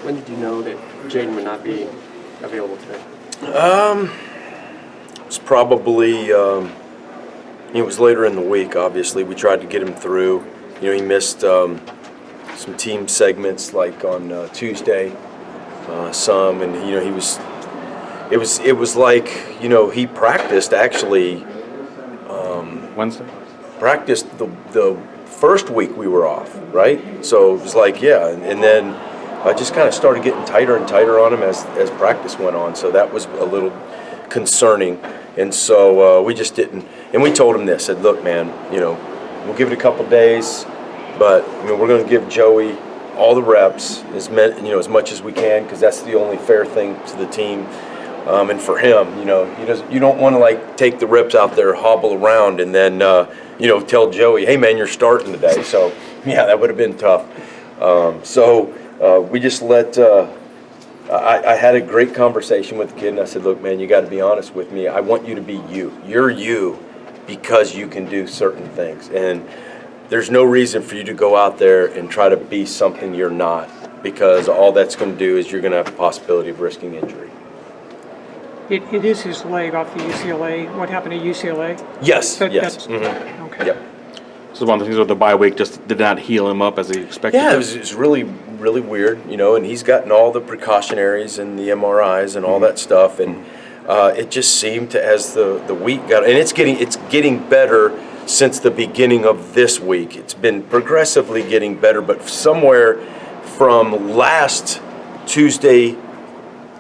When did you know that Jaden would not be available today? It was probably, it was later in the week, obviously. We tried to get him through. He missed some team segments like on Tuesday, some, and he was. It was like he practiced actually. Wednesday. Practiced the first week we were off, right? So it was like and then I just kind of started getting tighter and tighter on him as practice went on. So that was a little concerning, and so we just didn't. And we told him this: said, look, man, we'll give it a couple days, but we're going to give Joey all the reps as much as we can, because that's the only fair thing to the team. And for him, you don't want to like take the reps out there, hobble around, and then tell Joey, hey man, you're starting today. So yeah, that would have been tough. So we just let. I had a great conversation with the kid, and I said, look, man, you got to be honest with me. I want you to be you. You're you because you can do certain things, and there's no reason for you to go out there and try to be something you're not, because all that's going to do is you're going to have a possibility of risking injury. It is his leg off the UCLA. What happened to UCLA? Yes, yes. Mm-hmm. Okay. Yep. So one of the things with the bye week just did not heal him up as he expected. Yeah, it was really, really weird, and he's gotten all the precautionaries and the MRIs and all that stuff, and it just seemed to, as the week got, and it's getting better since the beginning of this week. It's been progressively getting better, but somewhere from last Tuesday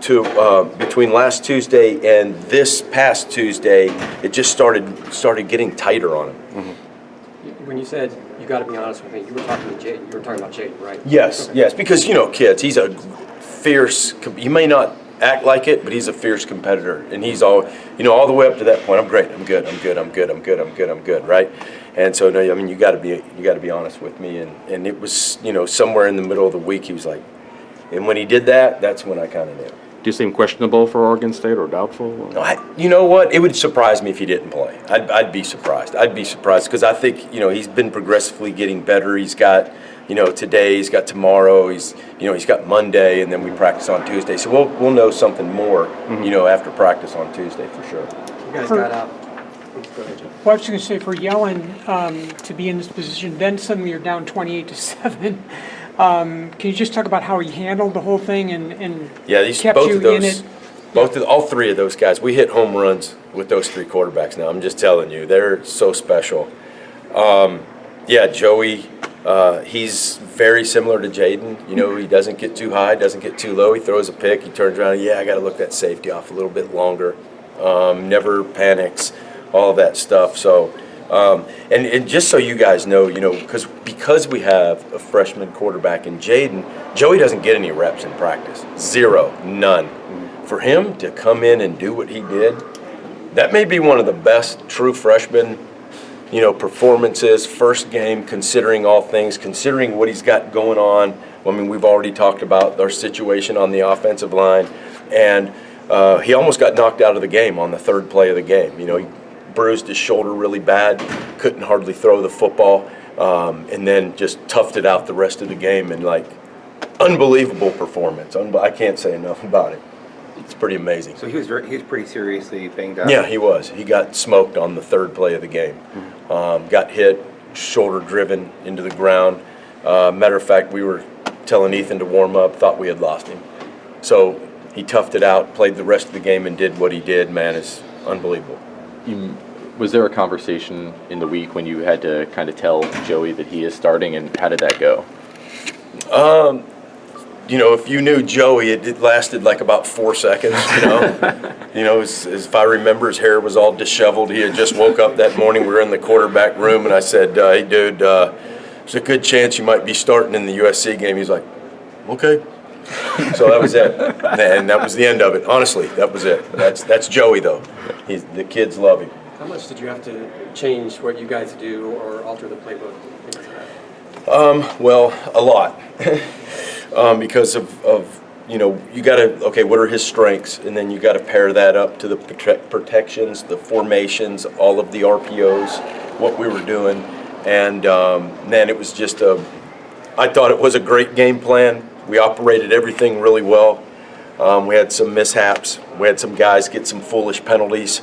to between last Tuesday and this past Tuesday, it just started getting tighter on him. Mm-hmm. When you said you got to be honest with me, you were talking to Jaden. You were talking about Jaden, right? Yes, yes, because kids. He's a fierce. He may not act like it, but he's a fierce competitor, and he's all the way up to that point. I'm great. I'm good. I'm good. I'm good. I'm good. I'm good. I'm good. Right? And so no, I mean you got to be honest with me, and it was somewhere in the middle of the week he was like, and when he did that, that's when I kind of knew. Do you seem questionable for Oregon State or doubtful? You know what? It would surprise me if he didn't play. I'd be surprised. I'd be surprised because I think he's been progressively getting better. He's got today. He's got tomorrow. He's got Monday, and then we practice on Tuesday. So we'll know something more after practice on Tuesday for sure. You guys got out. Go ahead, Joe. Well, I was going to say for Yellen to be in this position, then suddenly you're down 28-7. Can you just talk about how he handled the whole thing and kept you in it? All three of those guys, we hit home runs with those three quarterbacks now. I'm just telling you, they're so special. Joey, he's very similar to Jaden. He doesn't get too high, doesn't get too low. He throws a pick, he turns around, I got to look that safety off a little bit longer. Never panics, all of that stuff. So. And just so you guys know, because we have a freshman quarterback in Jaden, Joey doesn't get any reps in practice. Zero, none. For him to come in and do what he did, that may be one of the best true freshman, performances, first game, considering all things, considering what he's got going on. I mean, we've already talked about our situation on the offensive line, and he almost got knocked out of the game on the third play of the game. He bruised his shoulder really bad, couldn't hardly throw the football, and then just toughed it out the rest of the game, and unbelievable performance. I can't say enough about it. It's pretty amazing. So he was pretty seriously banged up. Yeah, he was. He got smoked on the third play of the game. Got hit, shoulder driven into the ground. Matter of fact, we were telling Ethan to warm up, thought we had lost him. So he toughed it out, played the rest of the game, and did what he did. Man, it's unbelievable. Was there a conversation in the week when you had to kind of tell Joey that he is starting, and how did that go? If you knew Joey, it lasted like about 4 seconds, as if I remember, his hair was all disheveled. He had just woke up that morning. We were in the quarterback room, and I said, hey, dude, there's a good chance you might be starting in the USC game. He's like, okay. So that was it, and that was the end of it. Honestly, that was it. That's Joey, though. The kids love him. How much did you have to change what you guys do or alter the playbook because of that? Well, a lot. Because of you got to, what are his strengths? And then you got to pair that up to the protections, the formations, all of the RPOs, what we were doing. And then it was just I thought it was a great game plan. We operated everything really well. We had some mishaps. We had some guys get some foolish penalties,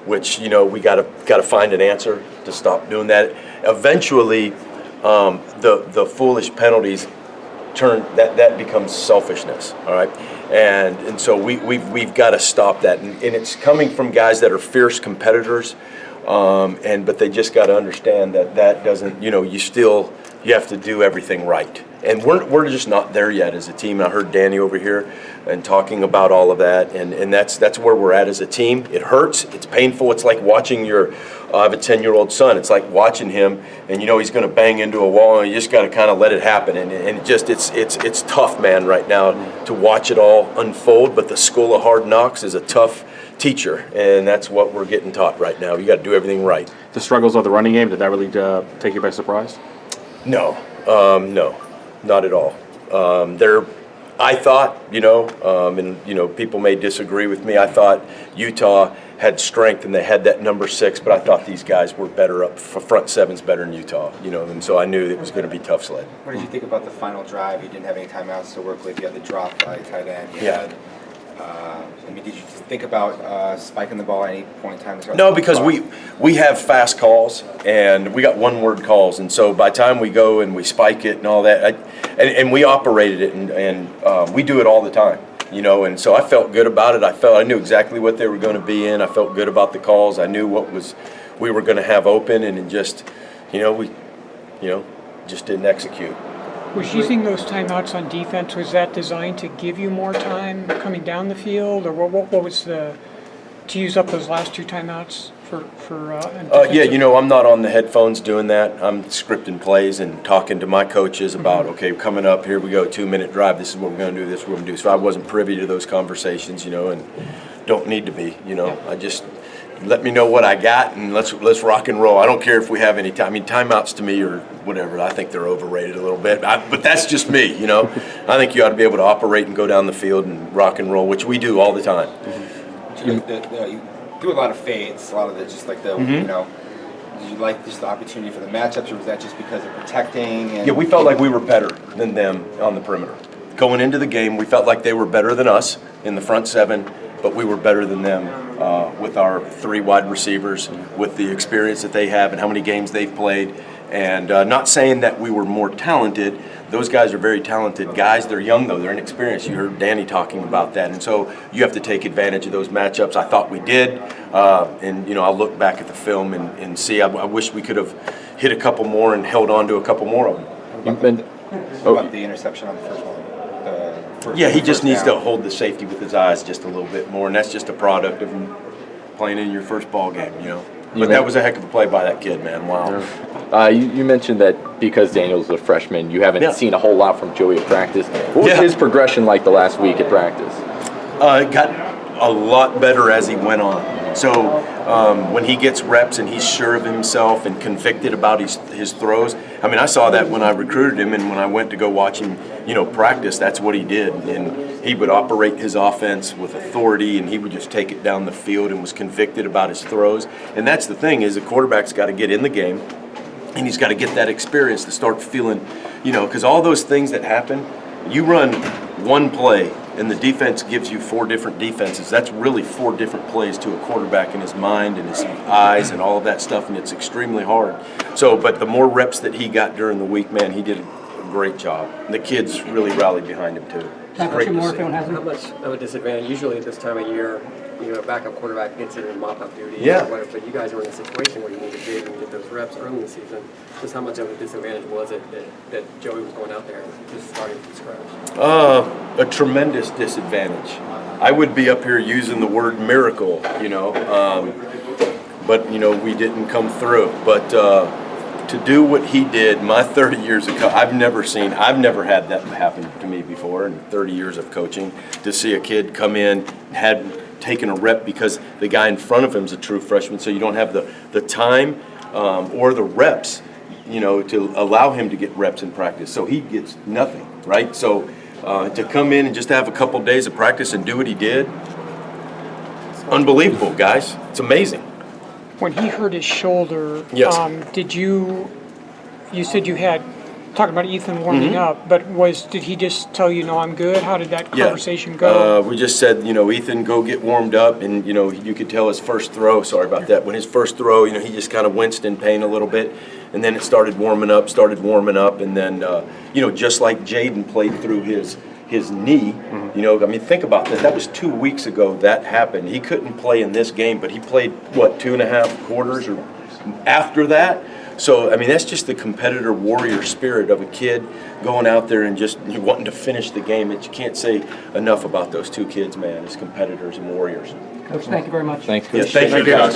which, we got to find an answer to stop doing that. Eventually, the foolish penalties that becomes selfishness, all right? And so we've got to stop that. And it's coming from guys that are fierce competitors, but they just got to understand that doesn't, you have to do everything right. And we're just not there yet as a team. I heard Danny over here and talking about all of that, and that's where we're at as a team. It hurts, it's painful. It's like watching I have a 10-year-old son. It's like watching him, and he's going to bang into a wall, and you just got to kind of let it happen. And it's tough, man, right now to watch it all unfold. But the School of Hard Knocks is a tough teacher, and that's what we're getting taught right now. You got to do everything right. The struggles of the running game, did that really take you by surprise? No, not at all. I thought, and people may disagree with me. I thought Utah had strength and they had that number 6, but I thought these guys were better up. Front seven's better than Utah, and so I knew it was going to be tough sled. What did you think about the final drive? You didn't have any timeouts to work with. You had the drop by tight end. Did you think about spiking the ball at any point in time? No, because we have fast calls and we got one-word calls, and so by the time we go and we spike it and all that, and we operated it, and we do it all the time, and so I felt good about it. I knew exactly what they were going to be in. I felt good about the calls. I knew we were going to have open, and just, we just didn't execute. Was using those timeouts on defense, was that designed to give you more time coming down the field, or what was to use up those last 2 timeouts for I'm not on the headphones doing that. I'm scripting plays and talking to my coaches about, okay, coming up, here we go, 2-minute drive, this is what we're going to do, this is what we're going to do. So I wasn't privy to those conversations, and don't need to be, I just let me know what I got, and let's rock and roll. I don't care if we have any time. I mean, timeouts to me or whatever, I think they're overrated a little bit. But that's just me, I think you ought to be able to operate and go down the field and rock and roll, which we do all the time. You do a lot of fades, a lot of the just like the did you like just the opportunity for the matchups, or was that just because of protecting? Yeah, we felt like we were better than them on the perimeter. Going into the game, we felt like they were better than us in the front 7, but we were better than them with our 3 wide receivers, with the experience that they have and how many games they've played. And not saying that we were more talented. Those guys are very talented guys. They're young, though. They're inexperienced. You heard Danny talking about that. And so you have to take advantage of those matchups. I thought we did. And I'll look back at the film and see. I wish we could have hit a couple more and held on to a couple more of them. What about the interception on the first one? He just needs to hold the safety with his eyes just a little bit more, and that's just a product of playing in your first ball game, But that was a heck of a play by that kid, man. Wow. You mentioned that because Daniel's a freshman, you haven't seen a whole lot from Joey at practice. What was his progression like the last week at practice? It got a lot better as he went on. So when he gets reps and he's sure of himself and convicted about his throws, I saw that when I recruited him, and when I went to go watch him, practice, that's what he did. And he would operate his offense with authority, and he would just take it down the field and was convicted about his throws. And that's the thing, is the quarterback's got to get in the game, and he's got to get that experience to start feeling, because all those things that happen, you run one play and the defense gives you 4 different defenses. That's really 4 different plays to a quarterback in his mind and his eyes and all of that stuff, and it's extremely hard. So, but the more reps that he got during the week, man, he did a great job. The kids really rallied behind him too. How much of a disadvantage? Usually at this time of year, a backup quarterback gets it in mop-up duty or whatever, but you guys were in a situation where you needed Jaden to get those reps early in the season. Just how much of a disadvantage was it that Joey was going out there and just starting from scratch? A tremendous disadvantage. I would be up here using the word miracle, but we didn't come through. But to do what he did, my 30 years of I've never had that happen to me before in 30 years of coaching. To see a kid come in, had taken a rep because the guy in front of him is a true freshman, so you don't have the time or the reps, to allow him to get reps in practice. So he gets nothing, right? So to come in and just have a couple days of practice and do what he did, unbelievable, guys. It's amazing. When he hurt his shoulder, did you said you had talking about Ethan warming up, but did he just tell you, no, I'm good? How did that conversation go? We just said, Ethan, go get warmed up, and, you could tell his first throw, sorry about that, when his first throw, he just kind of winced in pain a little bit, and then it started warming up, and then, just like Jaden played through his knee, think about that. That was 2 weeks ago that happened. He couldn't play in this game, but he played, 2.5 quarters or after that? So, that's just the competitor warrior spirit of a kid going out there and just wanting to finish the game. You can't say enough about those two kids, man, as competitors and warriors. Coach, thank you very much. Thanks, Yeah, Coach. thank you, guys.